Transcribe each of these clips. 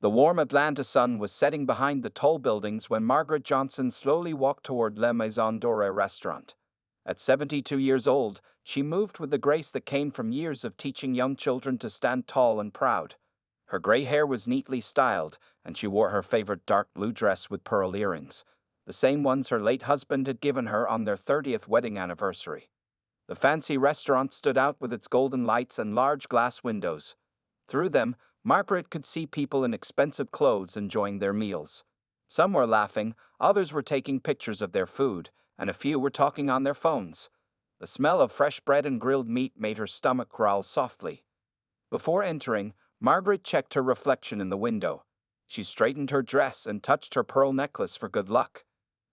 The warm Atlanta sun was setting behind the tall buildings when Margaret Johnson slowly walked toward Le Maison Dorée restaurant. At 72 years old, she moved with the grace that came from years of teaching young children to stand tall and proud. Her gray hair was neatly styled, and she wore her favorite dark blue dress with pearl earrings, the same ones her late husband had given her on their 30th wedding anniversary. The fancy restaurant stood out with its golden lights and large glass windows. Through them, Margaret could see people in expensive clothes enjoying their meals. Some were laughing, others were taking pictures of their food, and a few were talking on their phones. The smell of fresh bread and grilled meat made her stomach growl softly. Before entering, Margaret checked her reflection in the window. She straightened her dress and touched her pearl necklace for good luck.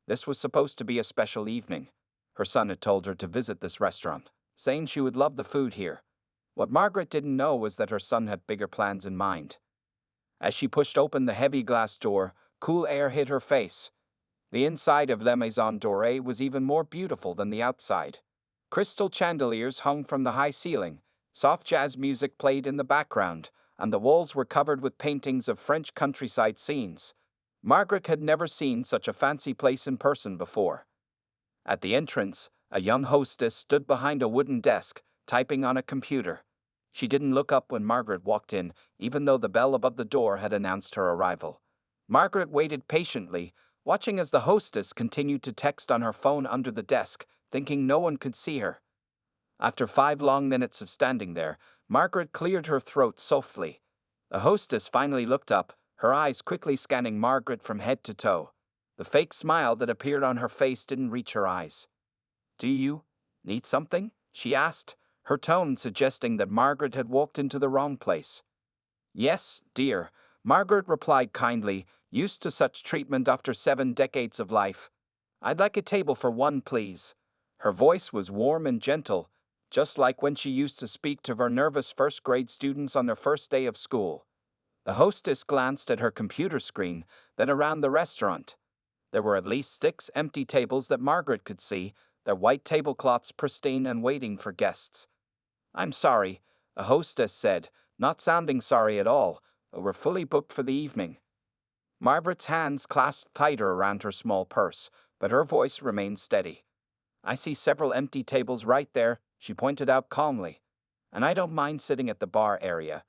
This was supposed to be a special evening. Her son had told her to visit this restaurant, saying she would love the food here. What Margaret didn't know was that her son had bigger plans in mind. As she pushed open the heavy glass door, cool air hit her face. The inside of Le Maison Dorée was even more beautiful than the outside. Crystal chandeliers hung from the high ceiling, soft jazz music played in the background, and the walls were covered with paintings of French countryside scenes. Margaret had never seen such a fancy place in person before. At the entrance, a young hostess stood behind a wooden desk, typing on a computer. She didn't look up when Margaret walked in, even though the bell above the door had announced her arrival. Margaret waited patiently, watching as the hostess continued to text on her phone under the desk, thinking no one could see her. After 5 long minutes of standing there, Margaret cleared her throat softly. The hostess finally looked up, her eyes quickly scanning Margaret from head to toe. The fake smile that appeared on her face didn't reach her eyes. "Do you need something?" she asked, her tone suggesting that Margaret had walked into the wrong place. "Yes, dear," Margaret replied kindly, used to such treatment after 7 decades of life. "I'd like a table for one, please." Her voice was warm and gentle, just like when she used to speak to her nervous first-grade students on their first day of school. The hostess glanced at her computer screen, then around the restaurant. There were at least 6 empty tables that Margaret could see, their white tablecloths pristine and waiting for guests. "I'm sorry," the hostess said, not sounding sorry at all, but we're fully booked for the evening. Margaret's hands clasped tighter around her small purse, but her voice remained steady. "I see several empty tables right there," she pointed out calmly. "And I don't mind sitting at the bar area."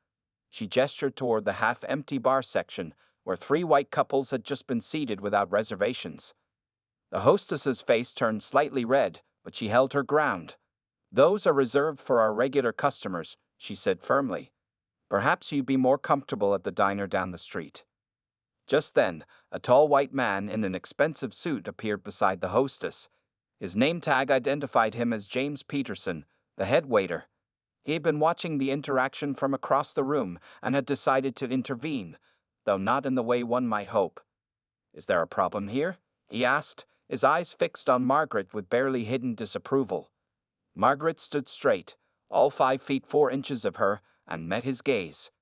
She gestured toward the half-empty bar section, where 3 white couples had just been seated without reservations. The hostess's face turned slightly red, but she held her ground. "Those are reserved for our regular customers," she said firmly. "Perhaps you'd be more comfortable at the diner down the street." Just then, a tall white man in an expensive suit appeared beside the hostess. His name tag identified him as James Peterson, the head waiter. He had been watching the interaction from across the room and had decided to intervene, though not in the way one might hope. "Is there a problem here?" he asked, his eyes fixed on Margaret with barely hidden disapproval. Margaret stood straight, all 5 feet 4 inches of her, and met his gaze.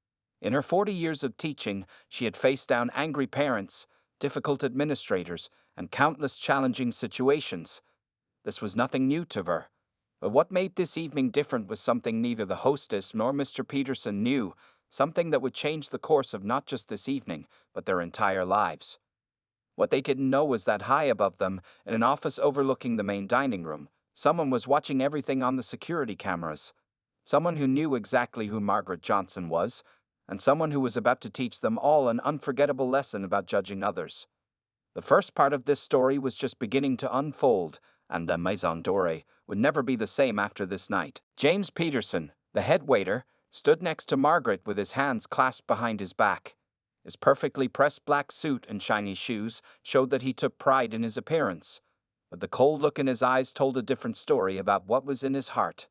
In her 40 years of teaching, she had faced down angry parents, difficult administrators, and countless challenging situations. This was nothing new to her. But what made this evening different was something neither the hostess nor Mr. Peterson knew, something that would change the course of not just this evening, but their entire lives. What they didn't know was that high above them, in an office overlooking the main dining room, someone was watching everything on the security cameras. Someone who knew exactly who Margaret Johnson was, and someone who was about to teach them all an unforgettable lesson about judging others. The first part of this story was just beginning to unfold, and the Maison Dorée would never be the same after this night. James Peterson, the head waiter, stood next to Margaret with his hands clasped behind his back. His perfectly pressed black suit and shiny shoes showed that he took pride in his appearance, but the cold look in his eyes told a different story about what was in his heart.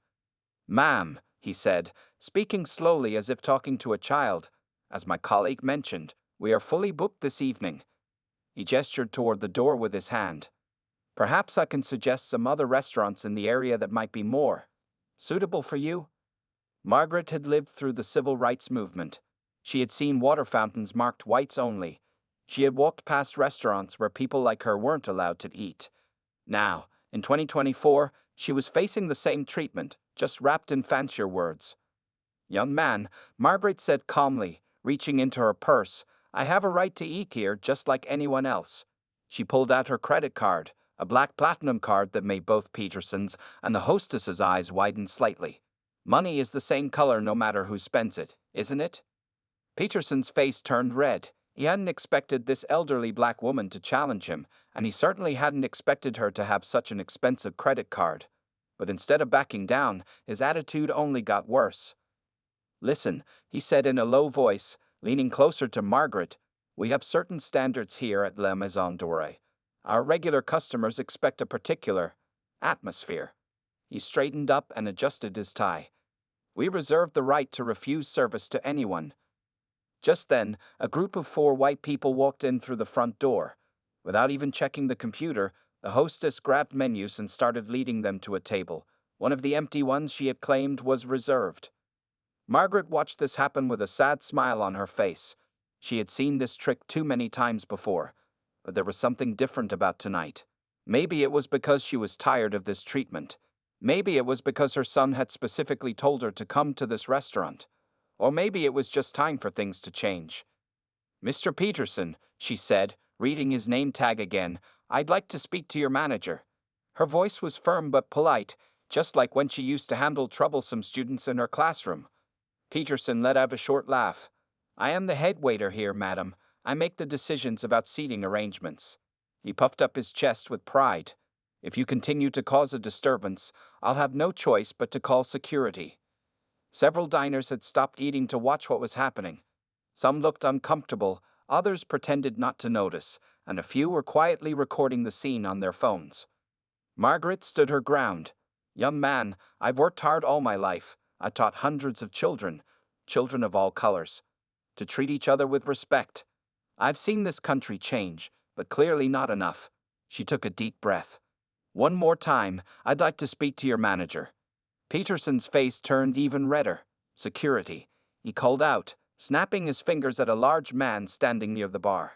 "Ma'am," he said, speaking slowly as if talking to a child, "as my colleague mentioned, we are fully booked this evening." He gestured toward the door with his hand. "Perhaps I can suggest some other restaurants in the area that might be more suitable for you." Margaret had lived through the civil rights movement. She had seen water fountains marked whites only. She had walked past restaurants where people like her weren't allowed to eat. Now, in 2024, she was facing the same treatment, just wrapped in fancier words. "Young man," Margaret said calmly, reaching into her purse, I have a right to eat here just like anyone else. She pulled out her credit card, a black platinum card that made both Peterson's and the hostess's eyes widen slightly. Money is the same color no matter who spends it, isn't it? Peterson's face turned red. He hadn't expected this elderly black woman to challenge him, and he certainly hadn't expected her to have such an expensive credit card. But instead of backing down, his attitude only got worse. Listen, he said in a low voice, leaning closer to Margaret, we have certain standards here at La Maison Dorée. Our regular customers expect a particular atmosphere. He straightened up and adjusted his tie. We reserve the right to refuse service to anyone. Just then, a group of 4 white people walked in through the front door. Without even checking the computer, the hostess grabbed menus and started leading them to a table. One of the empty ones she had claimed was reserved. Margaret watched this happen with a sad smile on her face. She had seen this trick too many times before, but there was something different about tonight. Maybe it was because she was tired of this treatment. Maybe it was because her son had specifically told her to come to this restaurant. Or maybe it was just time for things to change. Mr. Peterson, she said, reading his name tag again, I'd like to speak to your manager. Her voice was firm but polite, just like when she used to handle troublesome students in her classroom. Peterson let out a short laugh. I am the head waiter here, madam. I make the decisions about seating arrangements. He puffed up his chest with pride. If you continue to cause a disturbance, I'll have no choice but to call security. Several diners had stopped eating to watch what was happening. Some looked uncomfortable, others pretended not to notice, and a few were quietly recording the scene on their phones. Margaret stood her ground. Young man, I've worked hard all my life. I taught hundreds of children of all colors, to treat each other with respect. I've seen this country change, but clearly not enough. She took a deep breath. One more time, I'd like to speak to your manager. Peterson's face turned even redder. Security, he called out, snapping his fingers at a large man standing near the bar.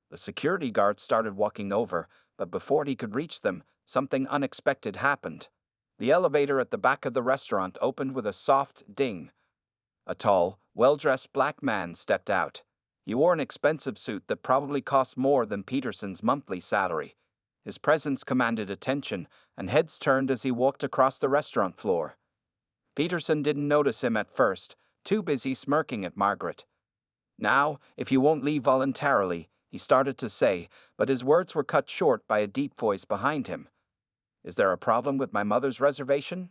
The security guard started walking over, but before he could reach them, something unexpected happened. The elevator at the back of the restaurant opened with a soft ding. A tall, well-dressed black man stepped out. He wore an expensive suit that probably cost more than Peterson's monthly salary. His presence commanded attention, and heads turned as he walked across the restaurant floor. Peterson didn't notice him at first, too busy smirking at Margaret. Now, if you won't leave voluntarily, he started to say, but his words were cut short by a deep voice behind him. Is there a problem with my mother's reservation?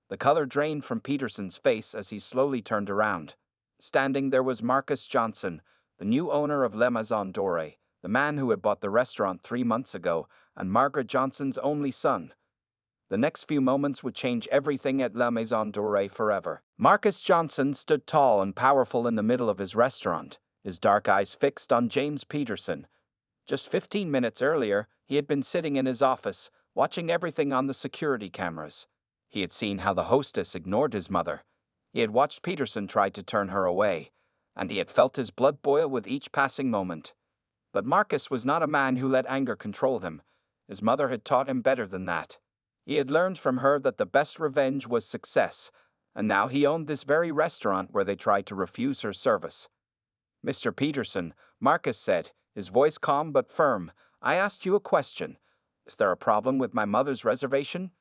The color drained from Peterson's face as he slowly turned around. Standing there was Marcus Johnson, the new owner of La Maison Dorée, the man who had bought the restaurant 3 months ago, and Margaret Johnson's only son. The next few moments would change everything at La Maison Dorée forever. Marcus Johnson stood tall and powerful in the middle of his restaurant, his dark eyes fixed on James Peterson. Just 15 minutes earlier, he had been sitting in his office, watching everything on the security cameras. He had seen how the hostess ignored his mother. He had watched Peterson try to turn her away, and he had felt his blood boil with each passing moment. But Marcus was not a man who let anger control him. His mother had taught him better than that. He had learned from her that the best revenge was success, and now he owned this very restaurant where they tried to refuse her service. Mr. Peterson, Marcus said, his voice calm but firm, I asked you a question. Is there a problem with my mother's reservation?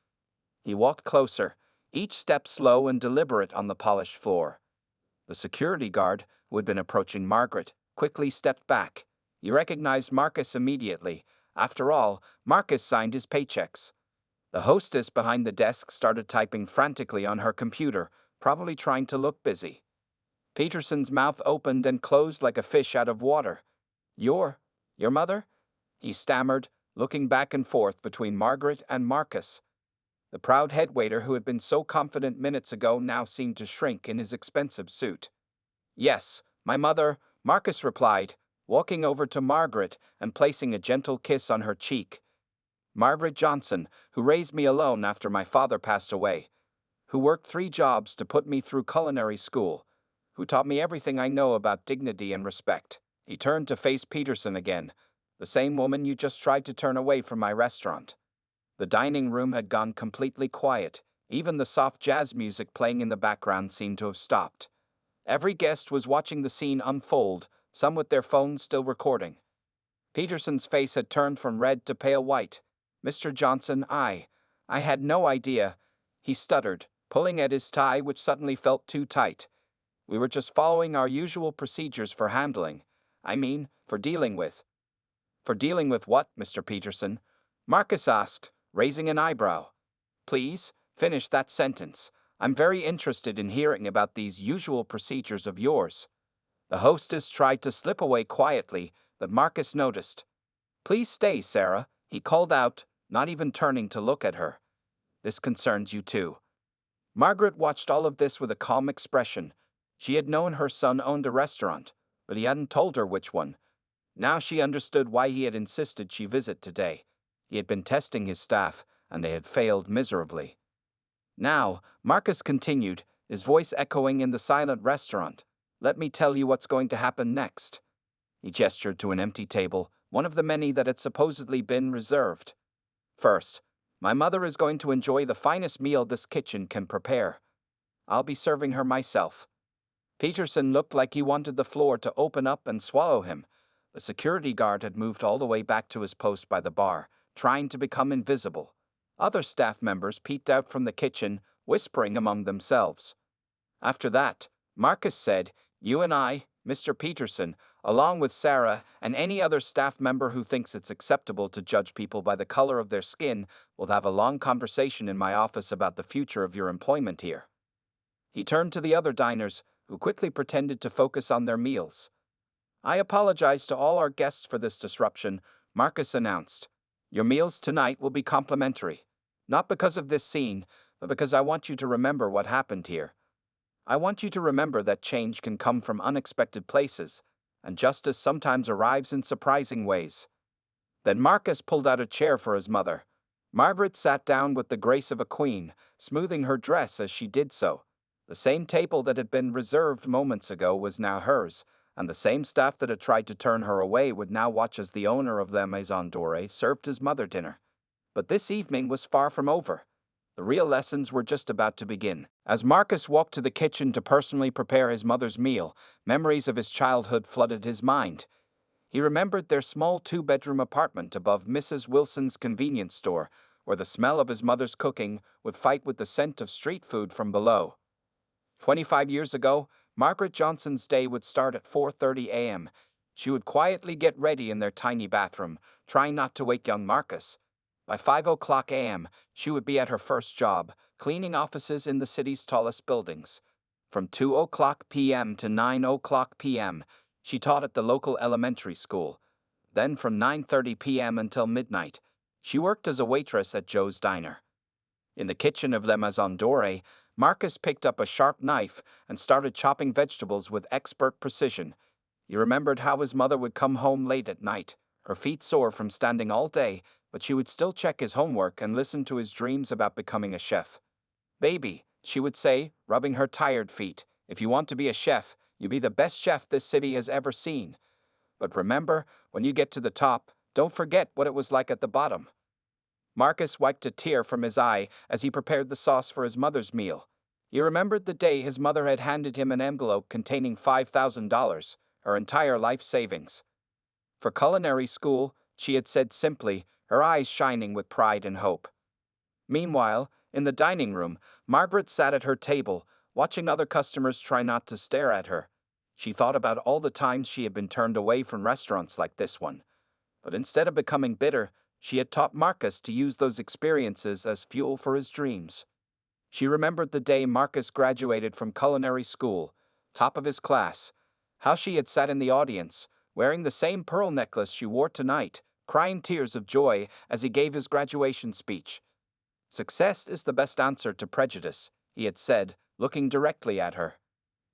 He walked closer, each step slow and deliberate on the polished floor. The security guard, who had been approaching Margaret, quickly stepped back. He recognized Marcus immediately. After all, Marcus signed his paychecks. The hostess behind the desk started typing frantically on her computer, probably trying to look busy. Peterson's mouth opened and closed like a fish out of water. Your mother? He stammered, looking back and forth between Margaret and Marcus. The proud head waiter who had been so confident minutes ago now seemed to shrink in his expensive suit. Yes, my mother, Marcus replied, walking over to Margaret and placing a gentle kiss on her cheek. Margaret Johnson, who raised me alone after my father passed away, who worked 3 jobs to put me through culinary school, who taught me everything I know about dignity and respect. He turned to face Peterson again, the same woman you just tried to turn away from my restaurant. The dining room had gone completely quiet. Even the soft jazz music playing in the background seemed to have stopped. Every guest was watching the scene unfold, some with their phones still recording. Peterson's face had turned from red to pale white. "Mr. Johnson, I had no idea," he stuttered, pulling at his tie, which suddenly felt too tight. "We were just following our usual procedures for handling. For dealing with." "For dealing with what, Mr. Peterson?" Marcus asked, raising an eyebrow. "Please, finish that sentence. I'm very interested in hearing about these usual procedures of yours." The hostess tried to slip away quietly, but Marcus noticed. "Please stay, Sarah," he called out, not even turning to look at her. "This concerns you too." Margaret watched all of this with a calm expression. She had known her son owned a restaurant, but he hadn't told her which one. Now she understood why he had insisted she visit today. He had been testing his staff, and they had failed miserably. "Now," Marcus continued, his voice echoing in the silent restaurant, "let me tell you what's going to happen next." He gestured to an empty table, one of the many that had supposedly been reserved. "First, my mother is going to enjoy the finest meal this kitchen can prepare. I'll be serving her myself." Peterson looked like he wanted the floor to open up and swallow him. The security guard had moved all the way back to his post by the bar, trying to become invisible. Other staff members peeked out from the kitchen, whispering among themselves. After that, Marcus said, "You and I, Mr. Peterson, along with Sarah and any other staff member who thinks it's acceptable to judge people by the color of their skin, will have a long conversation in my office about the future of your employment here." He turned to the other diners, who quickly pretended to focus on their meals. "I apologize to all our guests for this disruption," Marcus announced. "Your meals tonight will be complimentary. Not because of this scene, but because I want you to remember what happened here. I want you to remember that change can come from unexpected places, and justice sometimes arrives in surprising ways." Then Marcus pulled out a chair for his mother. Margaret sat down with the grace of a queen, smoothing her dress as she did so. The same table that had been reserved moments ago was now hers, and the same staff that had tried to turn her away would now watch as the owner of La Maison Dorée served his mother dinner. But this evening was far from over. The real lessons were just about to begin. As Marcus walked to the kitchen to personally prepare his mother's meal, memories of his childhood flooded his mind. He remembered their small two-bedroom apartment above Mrs. Wilson's convenience store, where the smell of his mother's cooking would fight with the scent of street food from below. 25 years ago, Margaret Johnson's day would start at 4:30 a.m. She would quietly get ready in their tiny bathroom, trying not to wake young Marcus. By 5 a.m., she would be at her first job, cleaning offices in the city's tallest buildings. From 2 p.m. to 9 p.m., she taught at the local elementary school. Then from 9:30 p.m. until midnight, she worked as a waitress at Joe's Diner. In the kitchen of La Maison Dorée, Marcus picked up a sharp knife and started chopping vegetables with expert precision. He remembered how his mother would come home late at night, her feet sore from standing all day, but she would still check his homework and listen to his dreams about becoming a chef. "Baby," she would say, rubbing her tired feet, "if you want to be a chef, you be the best chef this city has ever seen. But remember, when you get to the top, don't forget what it was like at the bottom." Marcus wiped a tear from his eye as he prepared the sauce for his mother's meal. He remembered the day his mother had handed him an envelope containing $5,000, her entire life savings. "For culinary school," she had said simply, her eyes shining with pride and hope. Meanwhile, in the dining room, Margaret sat at her table, watching other customers try not to stare at her. She thought about all the times she had been turned away from restaurants like this one. But instead of becoming bitter, she had taught Marcus to use those experiences as fuel for his dreams. She remembered the day Marcus graduated from culinary school, top of his class, how she had sat in the audience, wearing the same pearl necklace she wore tonight, crying tears of joy as he gave his graduation speech. "Success is the best answer to prejudice," he had said, looking directly at her.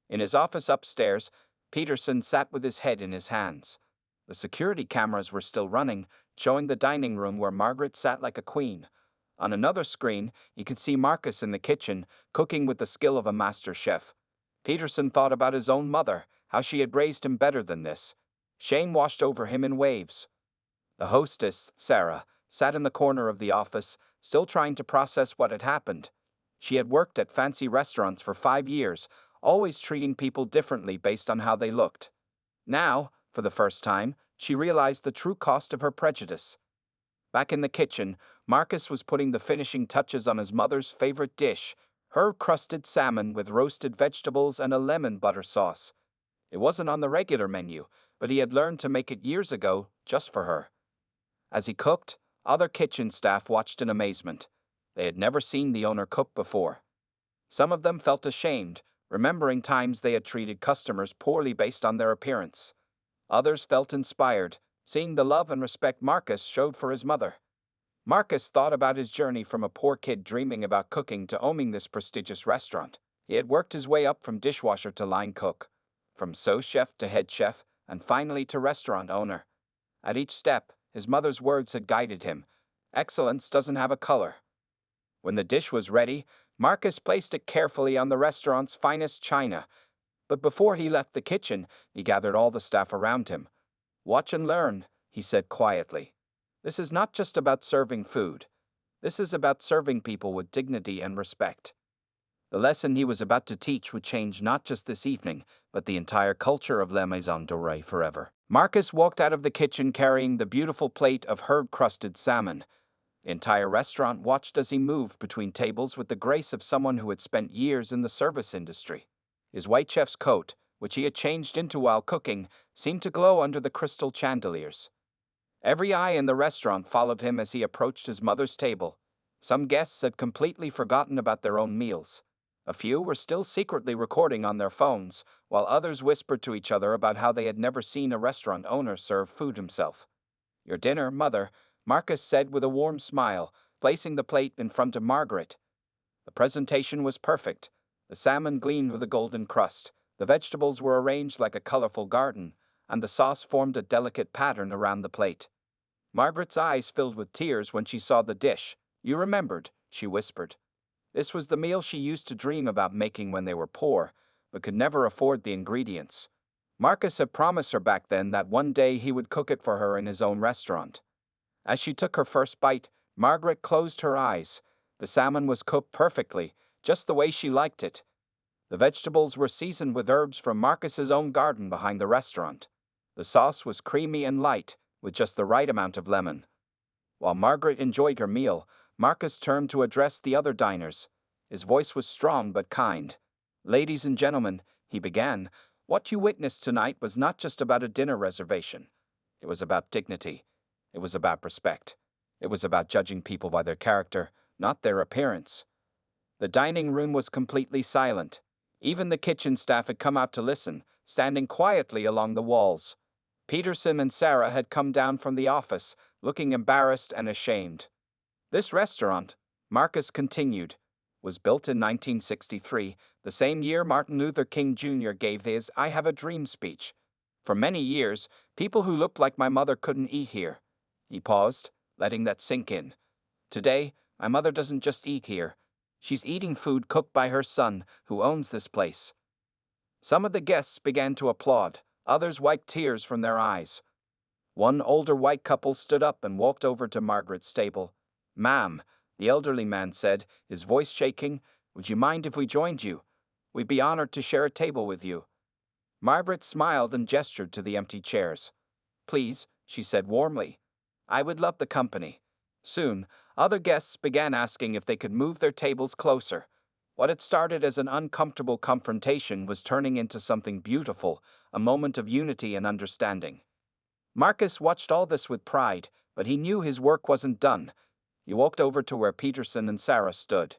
In his office upstairs, Peterson sat with his head in his hands. The security cameras were still running, showing the dining room where Margaret sat like a queen. On another screen, he could see Marcus in the kitchen, cooking with the skill of a master chef. Peterson thought about his own mother, how she had raised him better than this. Shame washed over him in waves. The hostess, Sarah, sat in the corner of the office, still trying to process what had happened. She had worked at fancy restaurants for 5 years, always treating people differently based on how they looked. Now, for the first time, she realized the true cost of her prejudice. Back in the kitchen, Marcus was putting the finishing touches on his mother's favorite dish, herb-crusted salmon with roasted vegetables and a lemon butter sauce. It wasn't on the regular menu, but he had learned to make it years ago, just for her. As he cooked, other kitchen staff watched in amazement. They had never seen the owner cook before. Some of them felt ashamed, remembering times they had treated customers poorly based on their appearance. Others felt inspired, seeing the love and respect Marcus showed for his mother. Marcus thought about his journey from a poor kid dreaming about cooking to owning this prestigious restaurant. He had worked his way up from dishwasher to line cook, from sous chef to head chef, and finally to restaurant owner. At each step, his mother's words had guided him. Excellence doesn't have a color. When the dish was ready, Marcus placed it carefully on the restaurant's finest china. But before he left the kitchen, he gathered all the staff around him. "Watch and learn," he said quietly. "This is not just about serving food. This is about serving people with dignity and respect." The lesson he was about to teach would change not just this evening, but the entire culture of La Maison Dorée forever. Marcus walked out of the kitchen carrying the beautiful plate of herb-crusted salmon. The entire restaurant watched as he moved between tables with the grace of someone who had spent years in the service industry. His white chef's coat, which he had changed into while cooking, seemed to glow under the crystal chandeliers. Every eye in the restaurant followed him as he approached his mother's table. Some guests had completely forgotten about their own meals. A few were still secretly recording on their phones, while others whispered to each other about how they had never seen a restaurant owner serve food himself. "Your dinner, Mother," Marcus said with a warm smile, placing the plate in front of Margaret. The presentation was perfect. The salmon gleamed with a golden crust, the vegetables were arranged like a colorful garden, and the sauce formed a delicate pattern around the plate. Margaret's eyes filled with tears when she saw the dish. "You remembered," she whispered. This was the meal she used to dream about making when they were poor, but could never afford the ingredients. Marcus had promised her back then that one day he would cook it for her in his own restaurant. As she took her first bite, Margaret closed her eyes. The salmon was cooked perfectly, just the way she liked it. The vegetables were seasoned with herbs from Marcus's own garden behind the restaurant. The sauce was creamy and light, with just the right amount of lemon. While Margaret enjoyed her meal, Marcus turned to address the other diners. His voice was strong but kind. "Ladies and gentlemen," he began, "what you witnessed tonight was not just about a dinner reservation. It was about dignity. It was about respect. It was about judging people by their character, not their appearance." The dining room was completely silent. Even the kitchen staff had come out to listen, standing quietly along the walls. Peterson and Sarah had come down from the office, looking embarrassed and ashamed. "This restaurant," Marcus continued, "was built in 1963, the same year Martin Luther King Jr. gave his I Have a Dream speech. For many years, people who looked like my mother couldn't eat here." He paused, letting that sink in. "Today, my mother doesn't just eat here. She's eating food cooked by her son, who owns this place." Some of the guests began to applaud. Others wiped tears from their eyes. One older white couple stood up and walked over to Margaret's table. "Ma'am," the elderly man said, his voice shaking, "would you mind if we joined you? We'd be honored to share a table with you." Margaret smiled and gestured to the empty chairs. "Please," she said warmly. "I would love the company." Soon, other guests began asking if they could move their tables closer. What had started as an uncomfortable confrontation was turning into something beautiful, a moment of unity and understanding. Marcus watched all this with pride, but he knew his work wasn't done. He walked over to where Peterson and Sarah stood.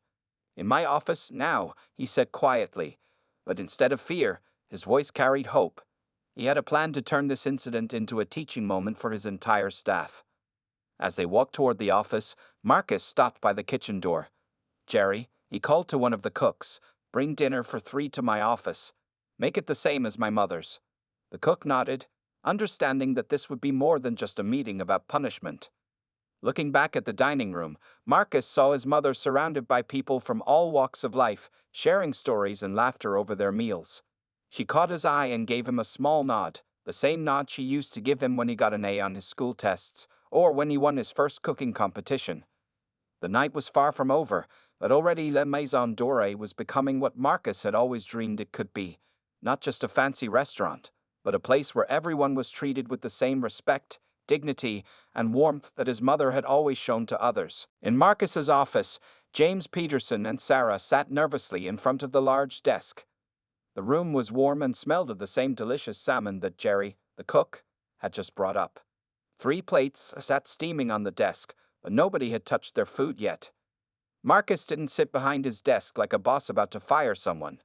"In my office now," he said quietly, but instead of fear, his voice carried hope. He had a plan to turn this incident into a teaching moment for his entire staff. As they walked toward the office, Marcus stopped by the kitchen door. "Jerry," he called to one of the cooks, "bring dinner for 3 to my office. Make it the same as my mother's." The cook nodded, understanding that this would be more than just a meeting about punishment. Looking back at the dining room, Marcus saw his mother surrounded by people from all walks of life, sharing stories and laughter over their meals. She caught his eye and gave him a small nod, the same nod she used to give him when he got an A on his school tests, or when he won his first cooking competition. The night was far from over, but already La Maison Dorée was becoming what Marcus had always dreamed it could be, not just a fancy restaurant, but a place where everyone was treated with the same respect, dignity, and warmth that his mother had always shown to others. In Marcus's office, James Peterson and Sarah sat nervously in front of the large desk. The room was warm and smelled of the same delicious salmon that Jerry, the cook, had just brought up. 3 plates sat steaming on the desk, but nobody had touched their food yet. Marcus didn't sit behind his desk like a boss about to fire someone.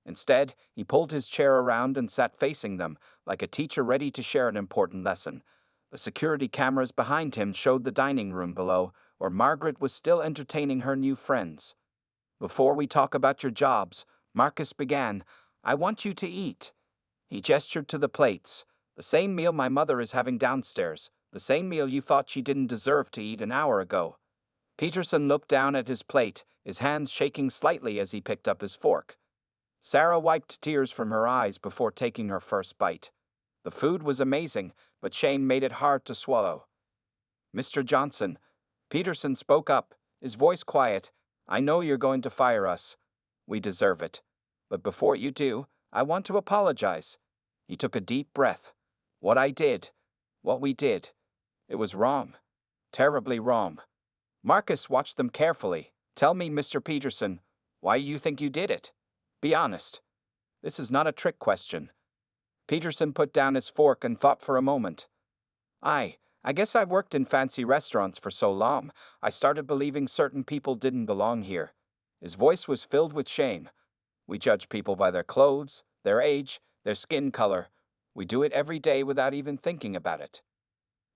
Instead, he pulled his chair around and sat facing them, like a teacher ready to share an important lesson. The security cameras behind him showed the dining room below, where Margaret was still entertaining her new friends. "Before we talk about your jobs," Marcus began, "I want you to eat." He gestured to the plates. "The same meal my mother is having downstairs, the same meal you thought she didn't deserve to eat an hour ago." Peterson looked down at his plate, his hands shaking slightly as he picked up his fork. Sarah wiped tears from her eyes before taking her first bite. The food was amazing, but shame made it hard to swallow. "Mr. Johnson," Peterson spoke up, his voice quiet, "I know you're going to fire us. We deserve it. But before you do, I want to apologize." He took a deep breath. "What we did, it was wrong. Terribly wrong." Marcus watched them carefully. "Tell me, Mr. Peterson, why you think you did it. Be honest. This is not a trick question." Peterson put down his fork and thought for a moment. I guess I've worked in fancy restaurants for so long, I started believing certain people didn't belong here." His voice was filled with shame. "We judge people by their clothes, their age, their skin color. We do it every day without even thinking about it."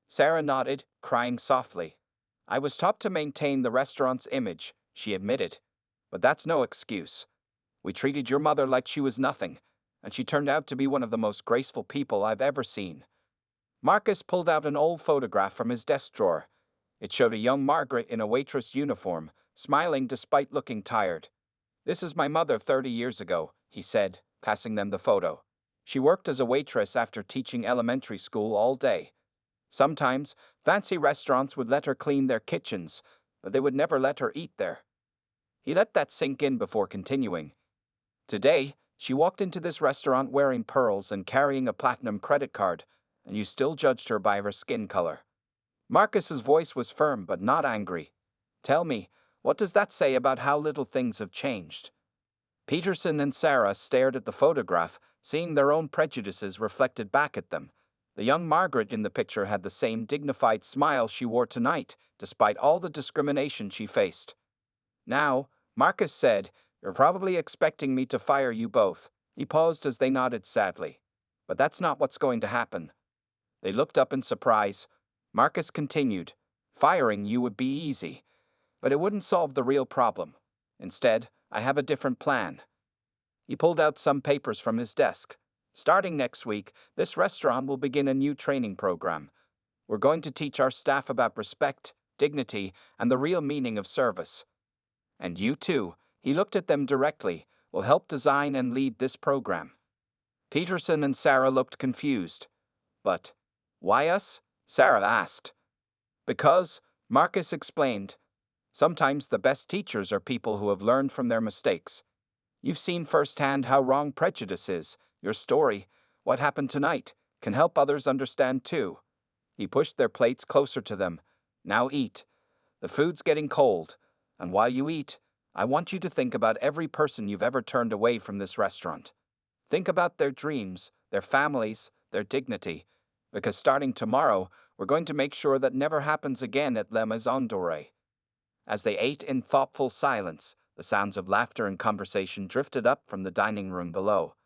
Sarah nodded, crying softly. "I was taught to maintain the restaurant's image," she admitted. "But that's no excuse. We treated your mother like she was nothing, and she turned out to be one of the most graceful people I've ever seen." Marcus pulled out an old photograph from his desk drawer. It showed a young Margaret in a waitress uniform, smiling despite looking tired. "This is my mother 30 years ago," he said, passing them the photo. "She worked as a waitress after teaching elementary school all day. Sometimes, fancy restaurants would let her clean their kitchens, but they would never let her eat there." He let that sink in before continuing. "Today, she walked into this restaurant wearing pearls and carrying a platinum credit card, and you still judged her by her skin color." Marcus's voice was firm but not angry. "Tell me, what does that say about how little things have changed?" Peterson and Sarah stared at the photograph, seeing their own prejudices reflected back at them. The young Margaret in the picture had the same dignified smile she wore tonight, despite all the discrimination she faced. "Now," Marcus said, "you're probably expecting me to fire you both." He paused as they nodded sadly. "But that's not what's going to happen." They looked up in surprise. Marcus continued, "Firing you would be easy, but it wouldn't solve the real problem. Instead, I have a different plan." He pulled out some papers from his desk. "Starting next week, this restaurant will begin a new training program. We're going to teach our staff about respect, dignity, and the real meaning of service. And you too," he looked at them directly, "will help design and lead this program." Peterson and Sarah looked confused. "But why us?" Sarah asked. "Because," Marcus explained, "sometimes the best teachers are people who have learned from their mistakes. You've seen firsthand how wrong prejudice is. Your story, what happened tonight, can help others understand too." He pushed their plates closer to them. "Now eat. The food's getting cold. And while you eat, I want you to think about every person you've ever turned away from this restaurant. Think about their dreams, their families, their dignity. Because starting tomorrow, we're going to make sure that never happens again at Le Maison Dorée." As they ate in thoughtful silence, the sounds of laughter and conversation drifted up from the dining room below.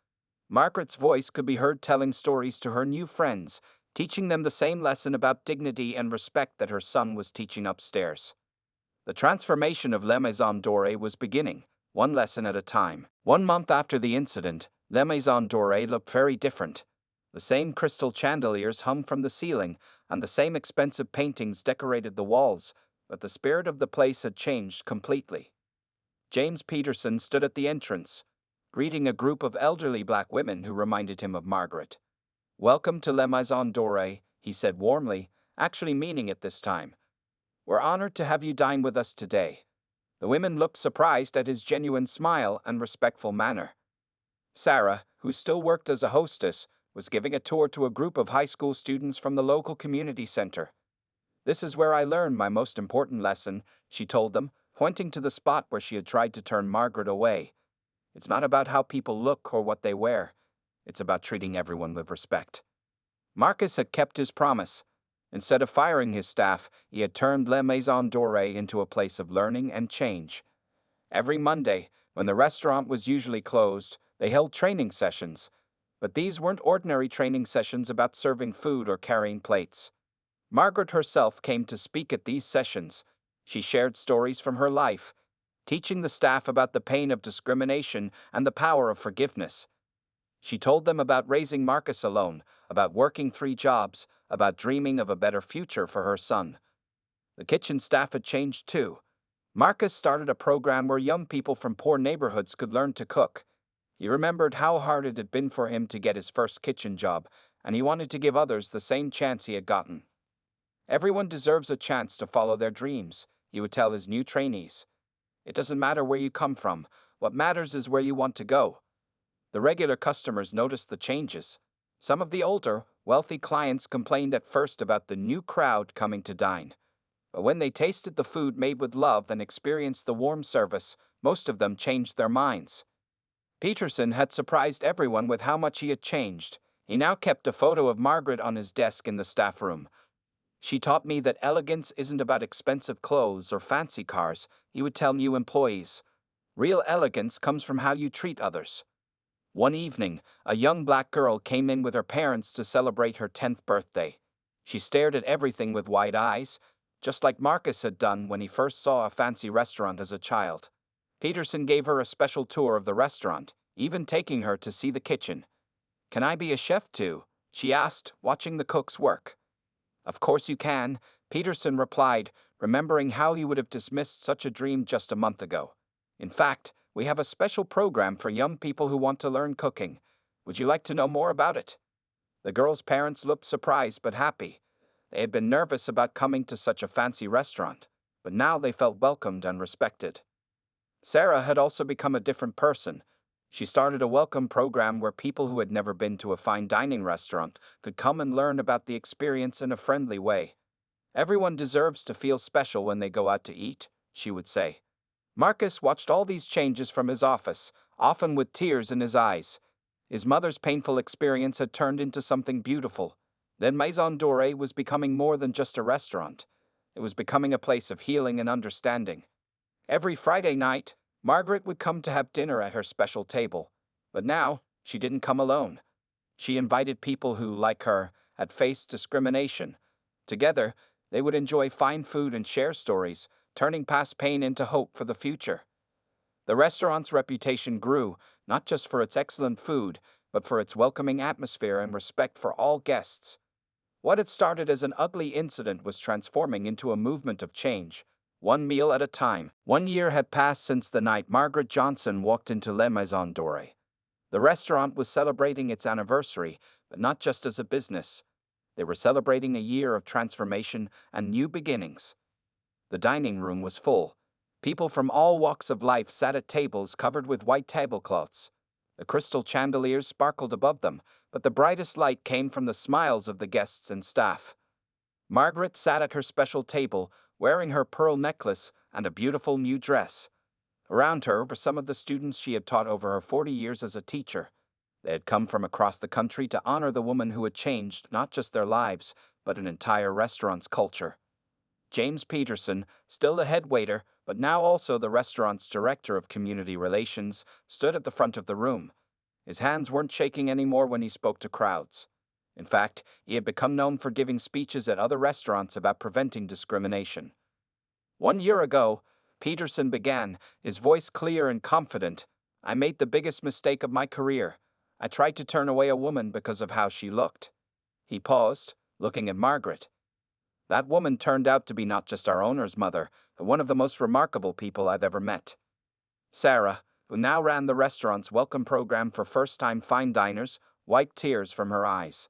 Margaret's voice could be heard telling stories to her new friends, teaching them the same lesson about dignity and respect that her son was teaching upstairs. The transformation of Le Maison Dorée was beginning, one lesson at a time. 1 month after the incident, Le Maison Dorée looked very different. The same crystal chandeliers hung from the ceiling, and the same expensive paintings decorated the walls, but the spirit of the place had changed completely. James Peterson stood at the entrance, greeting a group of elderly black women who reminded him of Margaret. "Welcome to Le Maison Dorée," he said warmly, actually meaning it this time. "We're honored to have you dine with us today." The women looked surprised at his genuine smile and respectful manner. Sarah, who still worked as a hostess, was giving a tour to a group of high school students from the local community center. "This is where I learned my most important lesson," she told them, pointing to the spot where she had tried to turn Margaret away. "It's not about how people look or what they wear. It's about treating everyone with respect." Marcus had kept his promise. Instead of firing his staff, he had turned La Maison Dorée into a place of learning and change. Every Monday, when the restaurant was usually closed, they held training sessions. But these weren't ordinary training sessions about serving food or carrying plates. Margaret herself came to speak at these sessions. She shared stories from her life, teaching the staff about the pain of discrimination and the power of forgiveness. She told them about raising Marcus alone, about working 3 jobs, about dreaming of a better future for her son. The kitchen staff had changed too. Marcus started a program where young people from poor neighborhoods could learn to cook. He remembered how hard it had been for him to get his first kitchen job, and he wanted to give others the same chance he had gotten. "Everyone deserves a chance to follow their dreams," he would tell his new trainees. "It doesn't matter where you come from, what matters is where you want to go." The regular customers noticed the changes. Some of the older, wealthy clients complained at first about the new crowd coming to dine. But when they tasted the food made with love and experienced the warm service, most of them changed their minds. Peterson had surprised everyone with how much he had changed. He now kept a photo of Margaret on his desk in the staff room. "She taught me that elegance isn't about expensive clothes or fancy cars," he would tell new employees. "Real elegance comes from how you treat others." One evening, a young black girl came in with her parents to celebrate her 10th birthday. She stared at everything with wide eyes, just like Marcus had done when he first saw a fancy restaurant as a child. Peterson gave her a special tour of the restaurant, even taking her to see the kitchen. "Can I be a chef too?" she asked, watching the cooks work. "Of course you can," Peterson replied, remembering how he would have dismissed such a dream just a month ago. "In fact, we have a special program for young people who want to learn cooking. Would you like to know more about it?" The girl's parents looked surprised but happy. They had been nervous about coming to such a fancy restaurant, but now they felt welcomed and respected. Sarah had also become a different person. She started a welcome program where people who had never been to a fine dining restaurant could come and learn about the experience in a friendly way. "Everyone deserves to feel special when they go out to eat," she would say. Marcus watched all these changes from his office, often with tears in his eyes. His mother's painful experience had turned into something beautiful. Then Maison Dorée was becoming more than just a restaurant. It was becoming a place of healing and understanding. Every Friday night, Margaret would come to have dinner at her special table. But now, she didn't come alone. She invited people who, like her, had faced discrimination. Together, they would enjoy fine food and share stories, turning past pain into hope for the future. The restaurant's reputation grew, not just for its excellent food, but for its welcoming atmosphere and respect for all guests. What had started as an ugly incident was transforming into a movement of change, one meal at a time. 1 year had passed since the night Margaret Johnson walked into La Maison Dorée. The restaurant was celebrating its anniversary, but not just as a business. They were celebrating a year of transformation and new beginnings. The dining room was full. People from all walks of life sat at tables covered with white tablecloths. The crystal chandeliers sparkled above them, but the brightest light came from the smiles of the guests and staff. Margaret sat at her special table, wearing her pearl necklace and a beautiful new dress. Around her were some of the students she had taught over her 40 years as a teacher. They had come from across the country to honor the woman who had changed not just their lives, but an entire restaurant's culture. James Peterson, still the head waiter, but now also the restaurant's director of community relations, stood at the front of the room. His hands weren't shaking anymore when he spoke to crowds. In fact, he had become known for giving speeches at other restaurants about preventing discrimination. 1 year ago, Peterson began, his voice clear and confident. "I made the biggest mistake of my career. I tried to turn away a woman because of how she looked." He paused, looking at Margaret. That woman turned out to be not just our owner's mother, but one of the most remarkable people I've ever met. Sarah, who now ran the restaurant's welcome program for first-time fine diners, wiped tears from her eyes.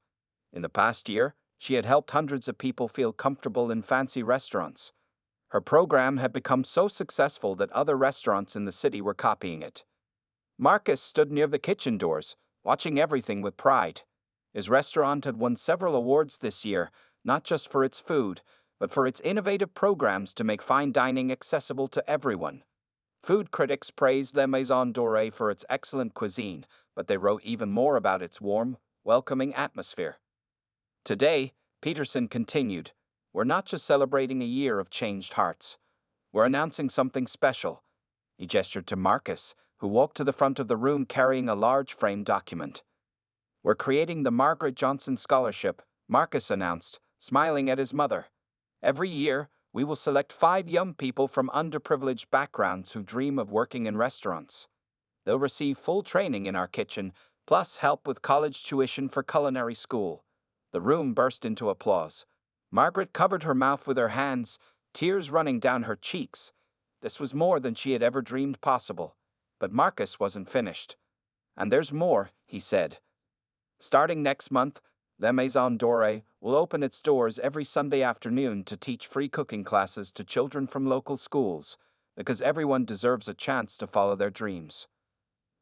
In the past year, she had helped hundreds of people feel comfortable in fancy restaurants. Her program had become so successful that other restaurants in the city were copying it. Marcus stood near the kitchen doors, watching everything with pride. His restaurant had won several awards this year, not just for its food, but for its innovative programs to make fine dining accessible to everyone. Food critics praised Le Maison Dorée for its excellent cuisine, but they wrote even more about its warm, welcoming atmosphere. Today, Peterson continued, we're not just celebrating a year of changed hearts. We're announcing something special. He gestured to Marcus, who walked to the front of the room carrying a large framed document. We're creating the Margaret Johnson Scholarship, Marcus announced, smiling at his mother. Every year, we will select 5 young people from underprivileged backgrounds who dream of working in restaurants. They'll receive full training in our kitchen, plus help with college tuition for culinary school. The room burst into applause. Margaret covered her mouth with her hands, tears running down her cheeks. This was more than she had ever dreamed possible. But Marcus wasn't finished. And there's more, he said. Starting next month, Le Maison Dorée will open its doors every Sunday afternoon to teach free cooking classes to children from local schools, because everyone deserves a chance to follow their dreams.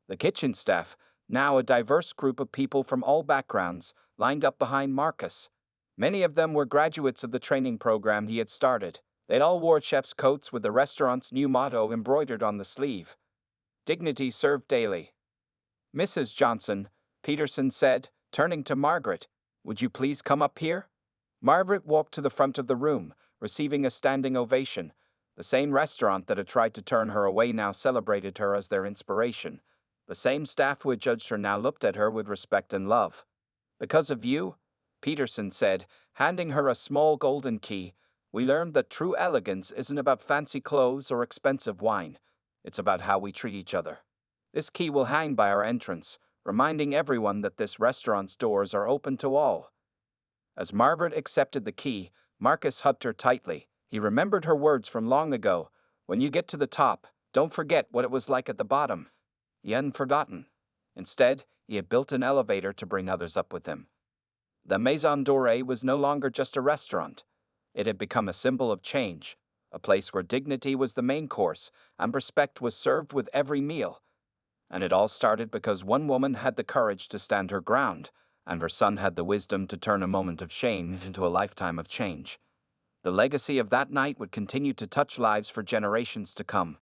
The kitchen staff, now a diverse group of people from all backgrounds, lined up behind Marcus. Many of them were graduates of the training program he had started. They all wore chef's coats with the restaurant's new motto embroidered on the sleeve. Dignity served daily. Mrs. Johnson, Peterson said, turning to Margaret, would you please come up here? Margaret walked to the front of the room, receiving a standing ovation. The same restaurant that had tried to turn her away now celebrated her as their inspiration. The same staff who had judged her now looked at her with respect and love. Because of you, Peterson said, handing her a small golden key, we learned that true elegance isn't about fancy clothes or expensive wine. It's about how we treat each other. This key will hang by our entrance, reminding everyone that this restaurant's doors are open to all. As Margaret accepted the key, Marcus hugged her tightly. He remembered her words from long ago, when you get to the top, don't forget what it was like at the bottom. He hadn't forgotten. Instead, he had built an elevator to bring others up with him. The Maison Dorée was no longer just a restaurant. It had become a symbol of change, a place where dignity was the main course and respect was served with every meal. And it all started because one woman had the courage to stand her ground, and her son had the wisdom to turn a moment of shame into a lifetime of change. The legacy of that night would continue to touch lives for generations to come.